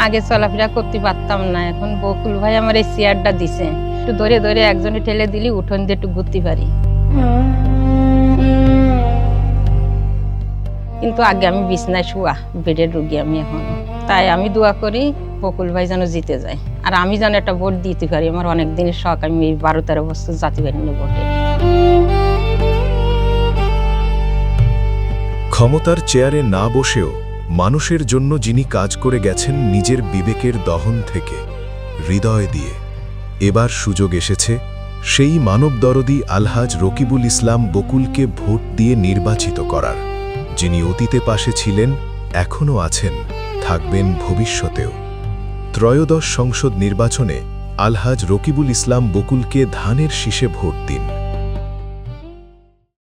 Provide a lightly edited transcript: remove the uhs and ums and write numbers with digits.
আগে চলাফেরা করতে পারতাম না, এখন বকুল ভাই আমার এই চেয়ারটা দিছে, একটু ধরে ধরে একজনে ঠেলে দিলি উঠোন দিয়ে একটু ঘুরতে পারি। কিন্তু আগে আমি বিছনায় শুয়া, বেডের রুগী আমি এখন। তাই আমি দোয়া করি বকুল ভাই যেন জিতে যায়, আর আমি যেন একটা ভোট দিতে পারি। আমার অনেক দিনের শখ, আমি এই 12-13 বছর জাতি পারিনি ভোটে। ক্ষমতার চেয়ারে না বসেও মানুষের জন্য যিনি কাজ করে গেছেন নিজের বিবেকের দহন থেকে, হৃদয় দিয়ে, এবার সুযোগ এসেছে সেই মানবদরদী আলহাজ রকিবুল ইসলাম বকুলকে ভোট দিয়ে নির্বাচিত করার, যিনি অতীতে পাশে ছিলেন, এখনও আছেন, থাকবেন ভবিষ্যতেও। ত্রয়োদশ সংসদ নির্বাচনে আলহাজ রকিবুল ইসলাম বকুলকে ধানের শীষে ভোট দিন।